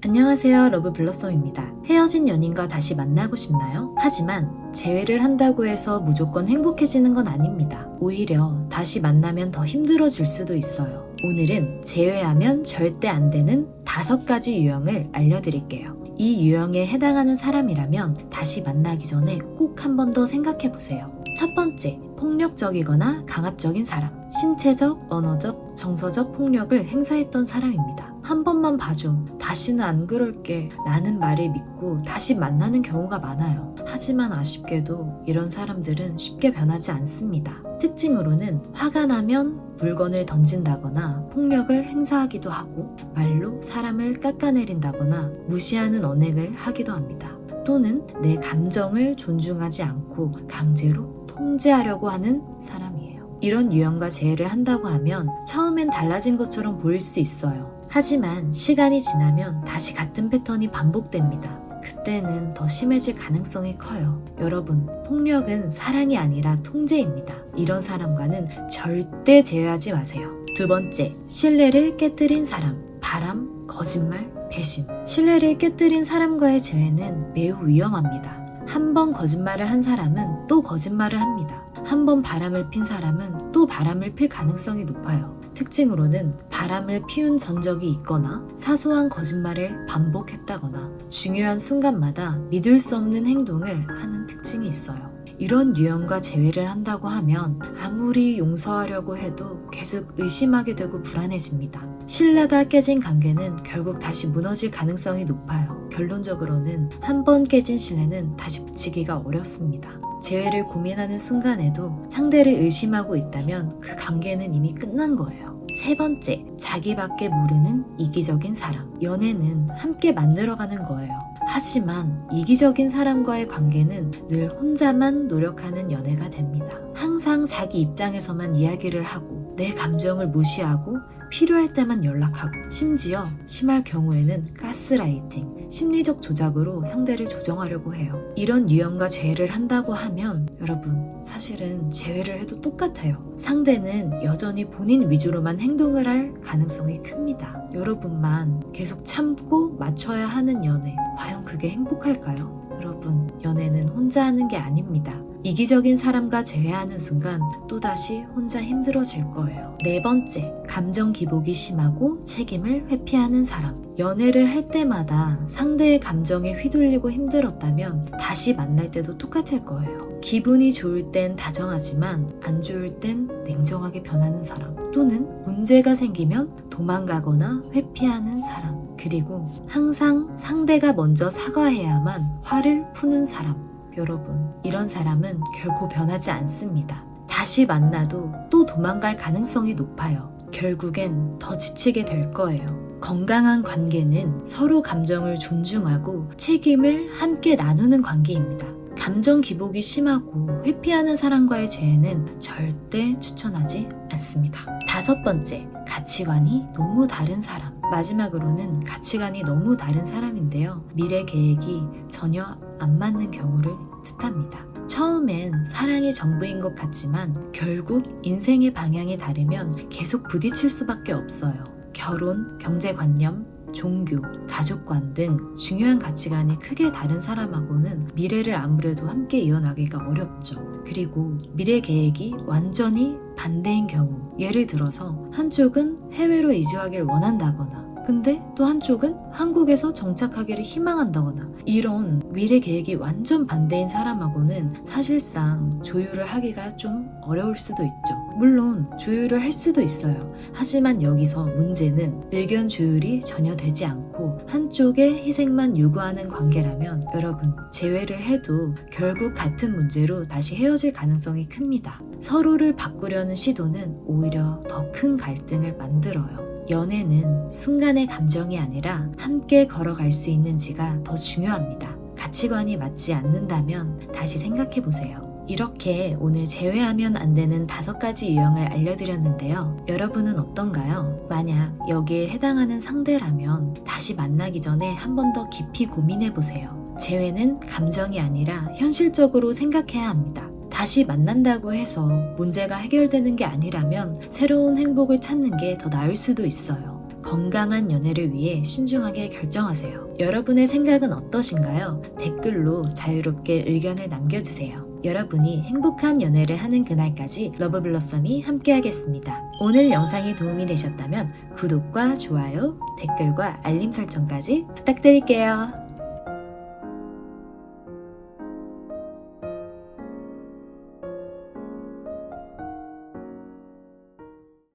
안녕하세요, 러브블러썸입니다. 헤어진 연인과 다시 만나고 싶나요? 하지만 재회를 한다고 해서 무조건 행복해지는 건 아닙니다. 오히려 다시 만나면 더 힘들어질 수도 있어요. 오늘은 재회하면 절대 안 되는 5가지 유형을 알려드릴게요. 이 유형에 해당하는 사람이라면 다시 만나기 전에 꼭 한 번 더 생각해보세요. 첫 번째, 폭력적이거나 강압적인 사람. 신체적, 언어적, 정서적 폭력을 행사했던 사람입니다. 한 번만 봐줘, 다시는 안 그럴게 라는 말을 믿고 다시 만나는 경우가 많아요. 하지만 아쉽게도 이런 사람들은 쉽게 변하지 않습니다. 특징으로는 화가 나면 물건을 던진다거나 폭력을 행사하기도 하고, 말로 사람을 깎아내린다거나 무시하는 언행을 하기도 합니다. 또는 내 감정을 존중하지 않고 강제로 통제하려고 하는 사람이에요. 이런 유형과 재회를 한다고 하면 처음엔 달라진 것처럼 보일 수 있어요. 하지만 시간이 지나면 다시 같은 패턴이 반복됩니다. 그때는 더 심해질 가능성이 커요. 여러분, 폭력은 사랑이 아니라 통제입니다. 이런 사람과는 절대 재회하지 마세요. 두 번째, 신뢰를 깨뜨린 사람. 바람, 거짓말, 배신. 신뢰를 깨뜨린 사람과의 재회는 매우 위험합니다. 한 번 거짓말을 한 사람은 또 거짓말을 합니다. 한 번 바람을 핀 사람은 또 바람을 필 가능성이 높아요. 특징으로는 바람을 피운 전적이 있거나 사소한 거짓말을 반복했다거나 중요한 순간마다 믿을 수 없는 행동을 하는 특징이 있어요. 이런 유형과 재회를 한다고 하면 아무리 용서하려고 해도 계속 의심하게 되고 불안해집니다. 신뢰가 깨진 관계는 결국 다시 무너질 가능성이 높아요. 결론적으로는 한 번 깨진 신뢰는 다시 붙이기가 어렵습니다. 재회를 고민하는 순간에도 상대를 의심하고 있다면 그 관계는 이미 끝난 거예요. 세 번째, 자기밖에 모르는 이기적인 사람. 연애는 함께 만들어가는 거예요. 하지만 이기적인 사람과의 관계는 늘 혼자만 노력하는 연애가 됩니다. 항상 자기 입장에서만 이야기를 하고 내 감정을 무시하고 필요할 때만 연락하고, 심지어 심할 경우에는 가스라이팅, 심리적 조작으로 상대를 조정하려고 해요. 이런 유형과 재회를 한다고 하면 여러분, 사실은 재회를 해도 똑같아요. 상대는 여전히 본인 위주로만 행동을 할 가능성이 큽니다. 여러분만 계속 참고 맞춰야 하는 연애, 과연 그게 행복할까요? 여러분, 연애는 혼자 하는 게 아닙니다. 이기적인 사람과 재회하는 순간 또다시 혼자 힘들어질 거예요. 네 번째, 감정 기복이 심하고 책임을 회피하는 사람. 연애를 할 때마다 상대의 감정에 휘둘리고 힘들었다면 다시 만날 때도 똑같을 거예요. 기분이 좋을 땐 다정하지만 안 좋을 땐 냉정하게 변하는 사람. 또는 문제가 생기면 도망가거나 회피하는 사람. 그리고 항상 상대가 먼저 사과해야만 화를 푸는 사람. 여러분, 이런 사람은 결코 변하지 않습니다. 다시 만나도 또 도망갈 가능성이 높아요. 결국엔 더 지치게 될 거예요. 건강한 관계는 서로 감정을 존중하고 책임을 함께 나누는 관계입니다. 감정 기복이 심하고 회피하는 사람과의 재회는 절대 추천하지 않습니다. 다섯 번째, 가치관이 너무 다른 사람. 마지막으로는 가치관이 너무 다른 사람인데요. 미래 계획이 전혀 안 맞는 경우를 뜻합니다. 처음엔 사랑이 전부인 것 같지만 결국 인생의 방향이 다르면 계속 부딪힐 수밖에 없어요. 결혼, 경제관념, 종교, 가족관 등 중요한 가치관이 크게 다른 사람하고는 미래를 아무래도 함께 이어나가기가 어렵죠. 그리고 미래 계획이 완전히 반대인 경우, 예를 들어서 한쪽은 해외로 이주하길 원한다거나 근데 또 한쪽은 한국에서 정착하기를 희망한다거나, 이런 미래 계획이 완전 반대인 사람하고는 사실상 조율을 하기가 좀 어려울 수도 있죠. 물론 조율을 할 수도 있어요. 하지만 여기서 문제는 의견 조율이 전혀 되지 않고 한쪽의 희생만 요구하는 관계라면 여러분, 재회를 해도 결국 같은 문제로 다시 헤어질 가능성이 큽니다. 서로를 바꾸려는 시도는 오히려 더 큰 갈등을 만들어요. 연애는 순간의 감정이 아니라 함께 걸어갈 수 있는지가 더 중요합니다. 가치관이 맞지 않는다면 다시 생각해보세요. 이렇게 오늘 재회하면 안 되는 5가지 유형을 알려드렸는데요. 여러분은 어떤가요? 만약 여기에 해당하는 상대라면 다시 만나기 전에 한 번 더 깊이 고민해보세요. 재회는 감정이 아니라 현실적으로 생각해야 합니다. 다시 만난다고 해서 문제가 해결되는 게 아니라면 새로운 행복을 찾는 게 더 나을 수도 있어요. 건강한 연애를 위해 신중하게 결정하세요. 여러분의 생각은 어떠신가요? 댓글로 자유롭게 의견을 남겨주세요. 여러분이 행복한 연애를 하는 그날까지 러브블러썸이 함께하겠습니다. 오늘 영상이 도움이 되셨다면 구독과 좋아요, 댓글과 알림 설정까지 부탁드릴게요.